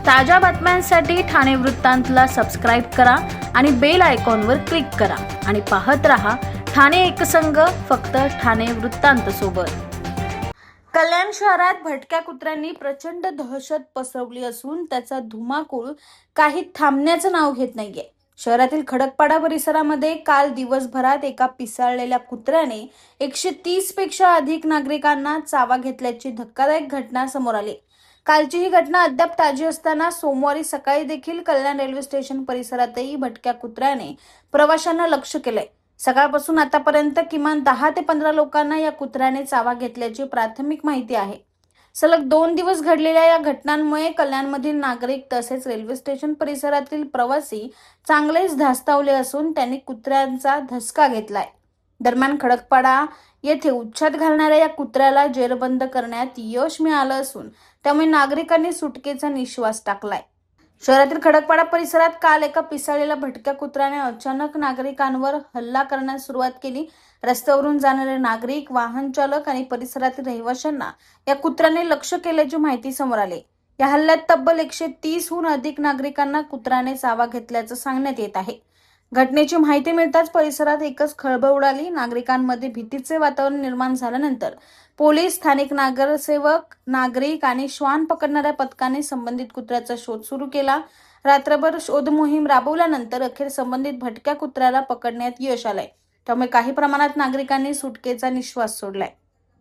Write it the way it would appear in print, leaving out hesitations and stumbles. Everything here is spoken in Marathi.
ताज्या बातम्यांसाठी ठाणे वृत्तांतला सबस्क्राईब करा आणि बेल आयकॉनवर क्लिक करा आणि पाहत रहा ठाणे एकसंग, फक्त ठाणे वृत्तांत सोबत। कल्याण शहरात भटक्या कुत्र्यांनी प्रचंड दहशत पसरवली असून त्याचा धुमाकूळ काही थांबण्याचं नाव घेत नाहीये। शहरातील खडकपाडा परिसरामध्ये काल दिवसभरात एका पिसाळलेल्या कुत्र्याने 130 पेक्षा अधिक नागरिकांना चावा घेतल्याची धक्कादायक घटना समोर आली। कालची ही घटना अद्याप ताजी असताना सोमवारी सकाळी देखील कल्याण रेल्वे स्टेशन परिसरातही भटक्या कुत्र्याने प्रवाशांना लक्ष्य केलंय। सकाळपासून आतापर्यंत किमान 10 ते 15 लोकांना या कुत्र्याने चावा घेतल्याची प्राथमिक माहिती आहे। सलग 2 दिवस घडलेल्या या घटनांमुळे कल्याणमधील नागरिक तसेच रेल्वे स्टेशन परिसरातील प्रवासी चांगलेच धास्तावले असून त्यांनी कुत्र्यांचा धसका घेतलाय। दरम्यान खडकपाडा येथे उच्छाद घालणाऱ्या या कुत्र्याला जेरबंद करण्यात यश मिळालं असून त्यामुळे नागरिकांनी सुटकेचा निश्वास टाकलाय। शहरातील खडकपाडा परिसरात काल एका पिसाळलेल्या भटक्या कुत्र्याने अचानक नागरिकांवर हल्ला करण्यास सुरुवात केली। रस्त्यावरून जाणारे नागरिक, वाहन चालक आणि परिसरातील रहिवाशांना या कुत्र्याने लक्ष्य केल्याची माहिती समोर आली। या हल्ल्यात तब्बल 130हून अधिक नागरिकांना कुत्र्याने चावा घेतल्याचं सांगण्यात येत आहे। घटनेची माहिती मिळताच परिसरात एकच खळबळ उडाली। नागरिकांमध्ये भीतीचे वातावरण निर्माण झाल्यानंतर पोलीस, स्थानिक नगरसेवक, नागरिक आणि श्वान पकडणाऱ्या पथकाने संबंधित कुत्र्याचा शोध सुरू केला। रात्रभर शोध मोहीम राबवल्यानंतर अखेर संबंधित भटक्या कुत्र्याला पकडण्यात यश आलंय। त्यामुळे काही प्रमाणात नागरिकांनी सुटकेचा निश्वास सोडलाय।